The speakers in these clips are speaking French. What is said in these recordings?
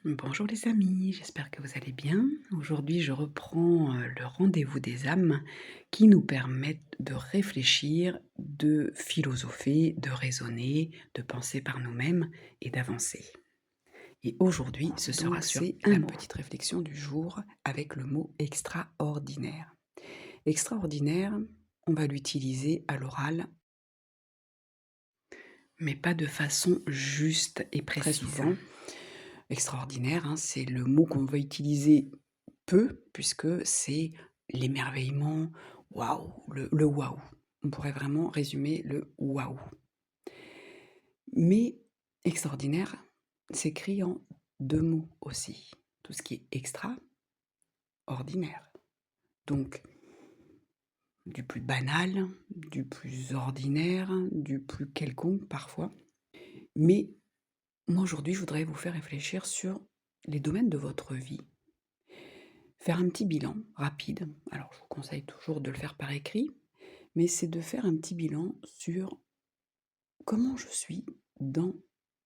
Bonjour les amis, j'espère que vous allez bien. Aujourd'hui, je reprends le rendez-vous des âmes qui nous permettent de réfléchir, de philosopher, de raisonner, de penser par nous-mêmes et d'avancer. Et aujourd'hui, ce sera Donc sur c'est la un mot. petite réflexion du jour avec le mot extraordinaire. Extraordinaire, on va l'utiliser à l'oral, mais pas de façon juste et Très précise. souvent. Extraordinaire, hein, c'est le mot qu'on va utiliser peu, puisque c'est l'émerveillement, waouh, le waouh. On pourrait vraiment résumer le waouh. Mais extraordinaire s'écrit en 2 mots aussi. Tout ce qui est extra, ordinaire. Donc, du plus banal, du plus ordinaire, du plus quelconque parfois. Mais moi aujourd'hui, je voudrais vous faire réfléchir sur les domaines de votre vie. Faire un petit bilan rapide. Alors, je vous conseille toujours de le faire par écrit, mais c'est de faire un petit bilan sur comment je suis dans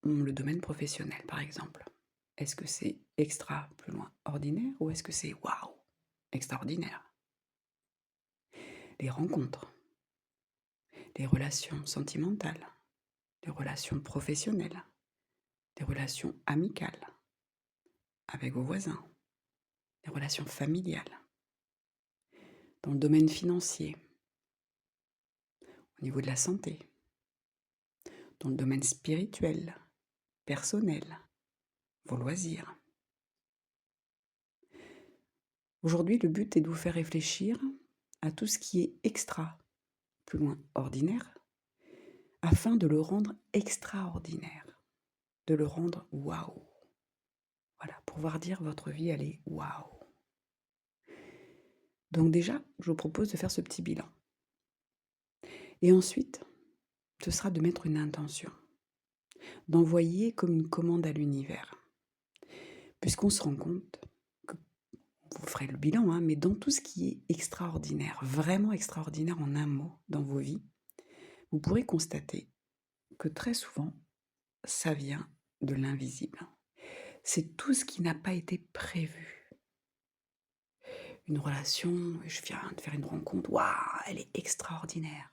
le domaine professionnel, par exemple. Est-ce que c'est extra, plus loin, ordinaire, ou est-ce que c'est waouh, extraordinaire? Les rencontres, les relations sentimentales, les relations professionnelles, les relations amicales avec vos voisins, les relations familiales, dans le domaine financier, au niveau de la santé, dans le domaine spirituel, personnel, vos loisirs. Aujourd'hui, le but est de vous faire réfléchir à tout ce qui est extra, plus loin ordinaire, afin de le rendre extraordinaire, de le rendre waouh. Voilà, pouvoir dire votre vie, elle est waouh. Donc déjà, je vous propose de faire ce petit bilan. Et ensuite, ce sera de mettre une intention, d'envoyer comme une commande à l'univers. Puisqu'on se rend compte que vous ferez le bilan, hein, mais dans tout ce qui est extraordinaire, vraiment extraordinaire en un mot dans vos vies, vous pourrez constater que très souvent, ça vient de l'invisible. C'est tout ce qui n'a pas été prévu. Une relation, je viens de faire une rencontre, waouh, elle est extraordinaire.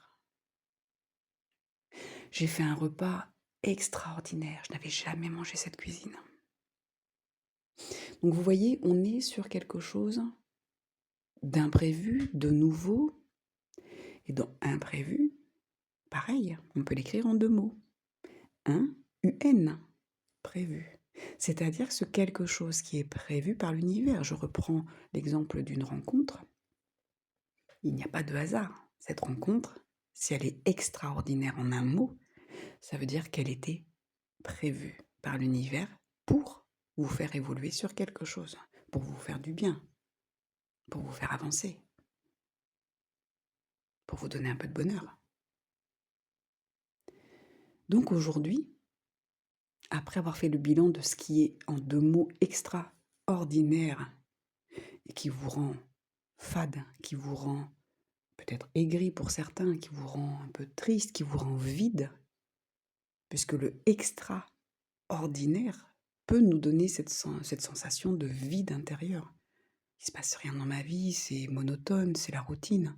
J'ai fait un repas extraordinaire, je n'avais jamais mangé cette cuisine. Donc vous voyez, on est sur quelque chose d'imprévu, de nouveau. Et dans imprévu, pareil, on peut l'écrire en 2 mots. Un, prévu. C'est-à-dire que ce quelque chose qui est prévu par l'univers. Je reprends l'exemple d'une rencontre. Il n'y a pas de hasard. Cette rencontre, si elle est extraordinaire en un mot, ça veut dire qu'elle était prévue par l'univers pour vous faire évoluer sur quelque chose, pour vous faire du bien, pour vous faire avancer, pour vous donner un peu de bonheur. Donc aujourd'hui, après avoir fait le bilan de ce qui est en 2 mots extraordinaire et qui vous rend fade, qui vous rend peut-être aigri pour certains, qui vous rend un peu triste, qui vous rend vide, puisque le extraordinaire peut nous donner cette sensation de vide intérieur. Il ne se passe rien dans ma vie, c'est monotone, c'est la routine.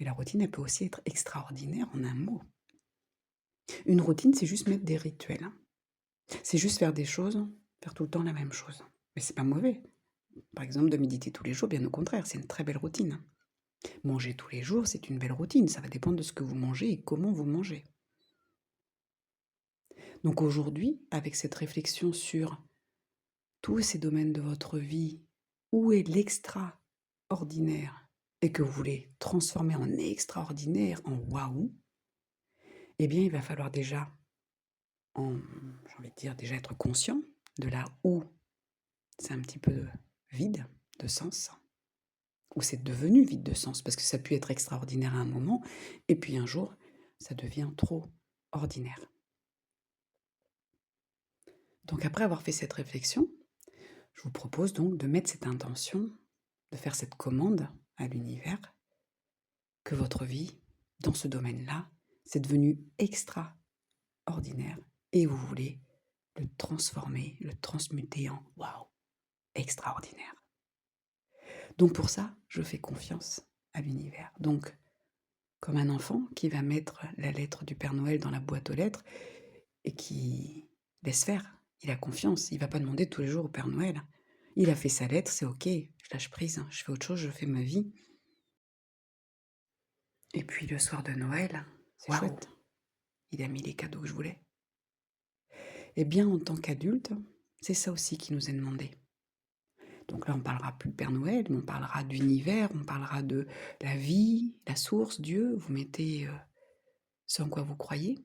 Mais la routine, elle peut aussi être extraordinaire en un mot. Une routine, c'est juste mettre des rituels, hein. C'est juste faire des choses, faire tout le temps la même chose. Mais c'est pas mauvais. Par exemple, de méditer tous les jours, bien au contraire, c'est une très belle routine. Manger tous les jours, c'est une belle routine. Ça va dépendre de ce que vous mangez et comment vous mangez. Donc aujourd'hui, avec cette réflexion sur tous ces domaines de votre vie, où est l'extraordinaire et que vous voulez transformer en extraordinaire, en waouh, eh bien il va falloir déjà, j'ai envie de dire, déjà être conscient de là où c'est un petit peu vide de sens, où c'est devenu vide de sens, parce que ça a pu être extraordinaire à un moment, et puis un jour, ça devient trop ordinaire. Donc après avoir fait cette réflexion, je vous propose donc de mettre cette intention, de faire cette commande à l'univers, que votre vie, dans ce domaine-là, c'est devenu extraordinaire, et vous voulez le transformer, le transmuter en waouh, extraordinaire. Donc pour ça, je fais confiance à l'univers. Donc, comme un enfant qui va mettre la lettre du Père Noël dans la boîte aux lettres et qui laisse faire, il a confiance, il va pas demander tous les jours au Père Noël. Il a fait sa lettre, c'est OK, je lâche prise, je fais autre chose, je fais ma vie. Et puis le soir de Noël, c'est chouette, il a mis les cadeaux que je voulais. Eh bien, en tant qu'adulte, c'est ça aussi qui nous est demandé. Donc là, on parlera plus de Père Noël, mais on parlera d'univers, on parlera de la vie, la source, Dieu. Vous mettez ce en quoi vous croyez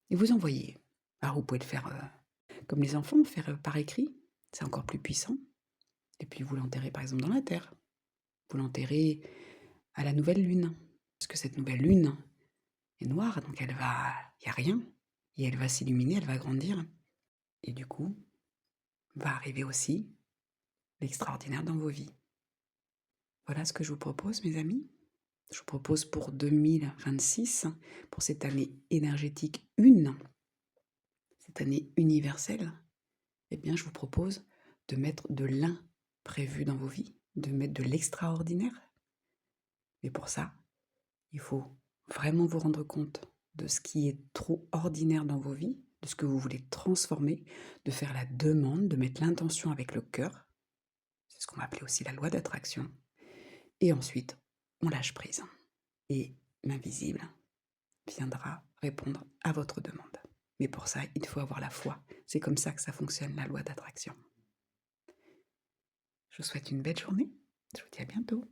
et vous envoyez. Alors vous pouvez le faire comme les enfants, faire par écrit, c'est encore plus puissant. Et puis vous l'enterrez par exemple dans la terre. Vous l'enterrez à la nouvelle lune, parce que cette nouvelle lune est noire, donc il n'y a rien, et elle va s'illuminer, elle va grandir. Et du coup, va arriver aussi l'extraordinaire dans vos vies. Voilà ce que je vous propose, mes amis. Je vous propose pour 2026, pour cette année énergétique 1, cette année universelle, eh bien, je vous propose de mettre de l'imprévu dans vos vies, de mettre de l'extraordinaire. Mais pour ça, il faut vraiment vous rendre compte de ce qui est trop ordinaire dans vos vies, de ce que vous voulez transformer, de faire la demande, de mettre l'intention avec le cœur. C'est ce qu'on va appeler aussi la loi d'attraction. Et ensuite, on lâche prise. Et l'invisible viendra répondre à votre demande. Mais pour ça, il faut avoir la foi. C'est comme ça que ça fonctionne, la loi d'attraction. Je vous souhaite une belle journée. Je vous dis à bientôt.